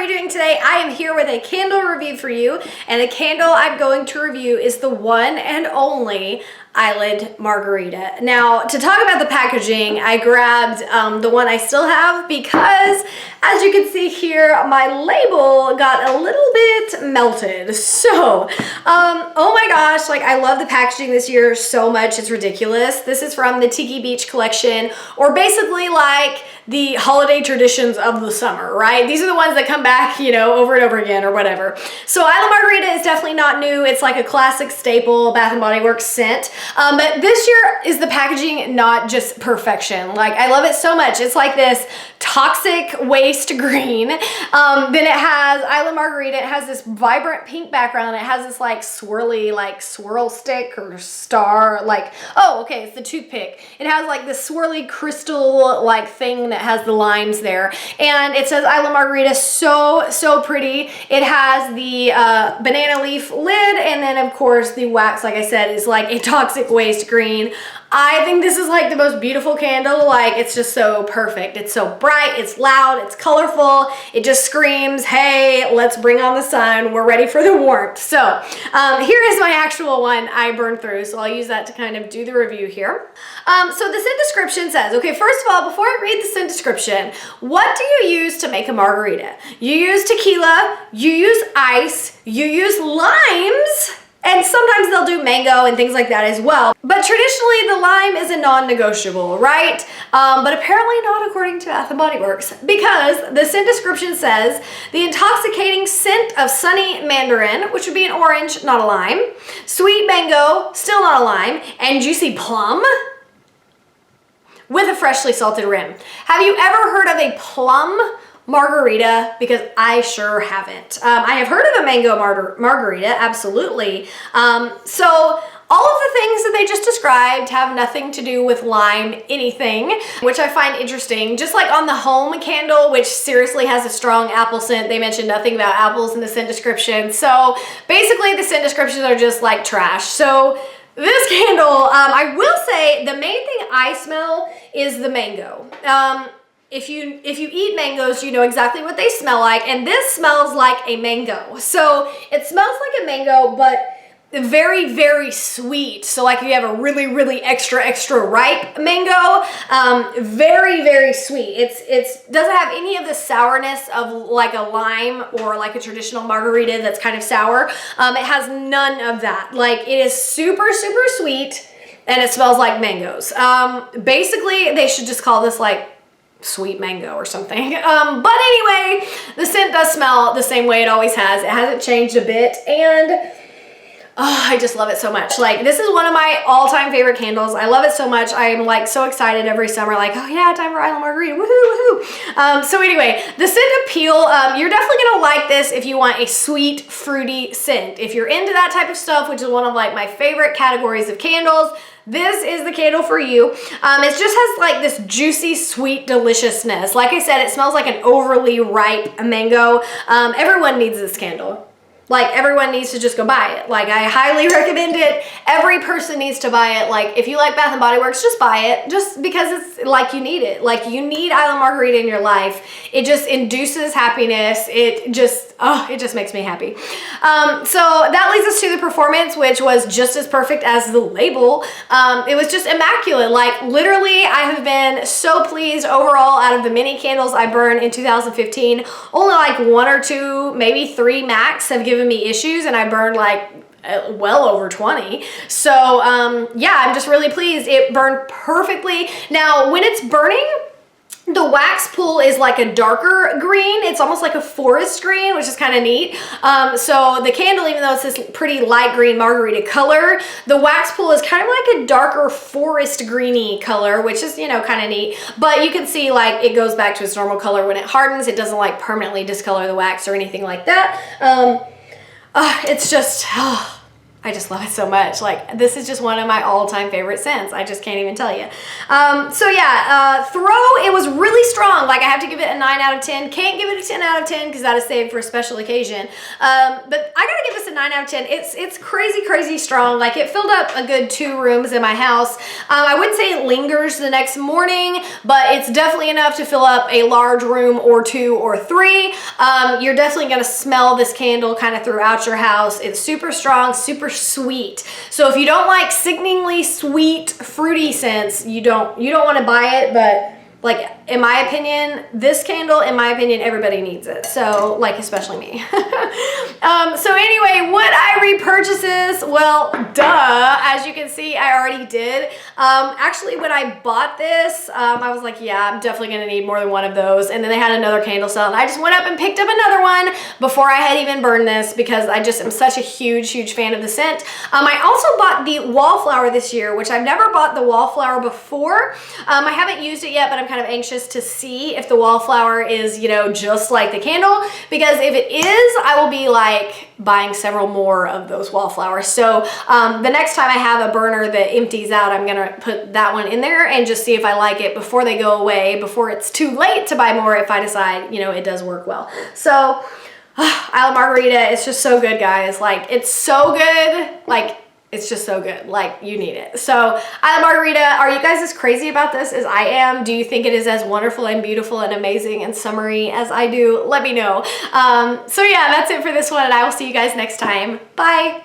are you doing today? I am here with a candle review for you, and the candle I'm going to review is the one and only Island Margarita. Now, to talk about the packaging, I grabbed the one I still have because, as you can see here, my label got a little bit melted. So, oh my gosh, like I love the packaging this year so much, it's ridiculous. This is from the Tiki Beach Collection, or basically like the holiday traditions of the summer, right? These are the ones that come back, you know, over and over again or whatever. So Island Margarita is definitely not new. It's like a classic staple Bath & Body Works scent. But this year is the packaging not just perfection. Like I love it so much. It's like this toxic waste green. Then it has Island Margarita. It has this vibrant pink background. It has this like swirly, like swirl stick or star, like, oh, okay, it's the toothpick. It has like this swirly crystal like thing that has the lines there. And it says Island Margarita, so pretty. It has the banana leaf lid, and then of course the wax, like I said, is like a toxic waste green. I think this is like the most beautiful candle. Like it's just so perfect. It's so bright, it's loud, it's colorful. It just screams, hey, let's bring on the sun. We're ready for the warmth. So here is my actual one I burned through. So I'll use that to kind of do the review here. So the scent description says, okay, first of all, before I read the scent description, what do you use to make a margarita? You use tequila, you use ice, you use limes, and sometimes they'll do mango and things like that as well. But traditionally, the lime is a non-negotiable, right? But apparently not according to Bath & Body Works, because the scent description says, the intoxicating scent of sunny mandarin, which would be an orange, not a lime, sweet mango, still not a lime, and juicy plum, with a freshly salted rim. Have you ever heard of a plum margarita? Because I sure haven't. I have heard of a mango margarita, absolutely. So all of the things that they just described have nothing to do with lime anything, which I find interesting. Just like on the home candle, which seriously has a strong apple scent, they mentioned nothing about apples in the scent description. So basically the scent descriptions are just like trash. So this candle, I will say the main thing I smell is the mango. If you eat mangoes, you know exactly what they smell like, and this smells like a mango. So it smells like a mango, but very, very sweet. So like you have a really, really extra ripe mango, very, very sweet. It doesn't have any of the sourness of like a lime or like a traditional margarita that's kind of sour. It has none of that. Like it is super sweet, and it smells like mangoes. Basically, they should just call this like sweet mango or something. But anyway, the scent does smell the same way it always has. It hasn't changed a bit, and oh, I just love it so much. Like this is one of my all-time favorite candles. I love it so much. I am like so excited every summer, like, oh yeah, time for Island Margarita, woohoo, woohoo. So anyway, the scent appeal, you're definitely gonna like this if you want a sweet, fruity scent. If you're into that type of stuff, which is one of like my favorite categories of candles, this is the candle for you. It just has like this juicy, sweet deliciousness. Like I said, it smells like an overly ripe mango. Everyone needs this candle. Like everyone needs to just go buy it. Like I highly recommend it. Every person needs to buy it. Like if you like Bath & Body Works, just buy it just because it's like you need it. Like you need Island Margarita in your life. It just induces happiness. It just makes me happy. So that leads us to the performance, which was just as perfect as the label. It was just immaculate. Like literally I have been so pleased overall. Out of the many candles I burned in 2015, only like 1 or 2, maybe 3 max have given me issues, and I burned like well over 20. So yeah, I'm just really pleased. It burned perfectly. Now when it's burning, the wax pool is like a darker green. It's almost like a forest green, which is kind of neat. So the candle, even though it's this pretty light green margarita color, the wax pool is kind of like a darker forest greeny color, which is, you know, kind of neat. But you can see like it goes back to its normal color when it hardens. It doesn't like permanently discolor the wax or anything like that. It's just, I just love it so much. Like, this is just one of my all-time favorite scents. I just can't even tell you. So yeah, throw, it was really strong. Like, I have to give it a 9 out of 10. Can't give it a 10 out of 10 because that is saved for a special occasion. But I gotta give this a 9 out of 10. It's crazy, crazy strong. Like, it filled up a good 2 rooms in my house. I wouldn't say it lingers the next morning, but it's definitely enough to fill up a large room or 2 or 3. You're definitely gonna smell this candle kind of throughout your house. It's super strong, super sweet. So if you don't like sickeningly sweet, fruity scents, you don't want to buy it, but like, in my opinion, this candle, in my opinion, everybody needs it. So, like, especially me. So anyway, would I repurchase this? Well, duh. As you can see, I already did. Actually, when I bought this, I was like, yeah, I'm definitely going to need more than one of those. And then they had another candle sale, and I just went up and picked up another one before I had even burned this because I just am such a huge, huge fan of the scent. I also bought the wallflower this year, which I've never bought the wallflower before. I haven't used it yet, but I'm kind of anxious to see if the wallflower is, you know, just like the candle, because if it is, I will be like buying several more of those wallflowers. So the next time I have a burner that empties out, I'm gonna put that one in there and just see if I like it before they go away, before it's too late to buy more if I decide, you know, it does work well. So Isle Margarita, it's just so good, guys. Like, it's so good. Like, it's just so good. Like, you need it. So, Isle Margarita, are you guys as crazy about this as I am? Do you think it is as wonderful and beautiful and amazing and summery as I do? Let me know. So yeah, that's it for this one, and I will see you guys next time. Bye.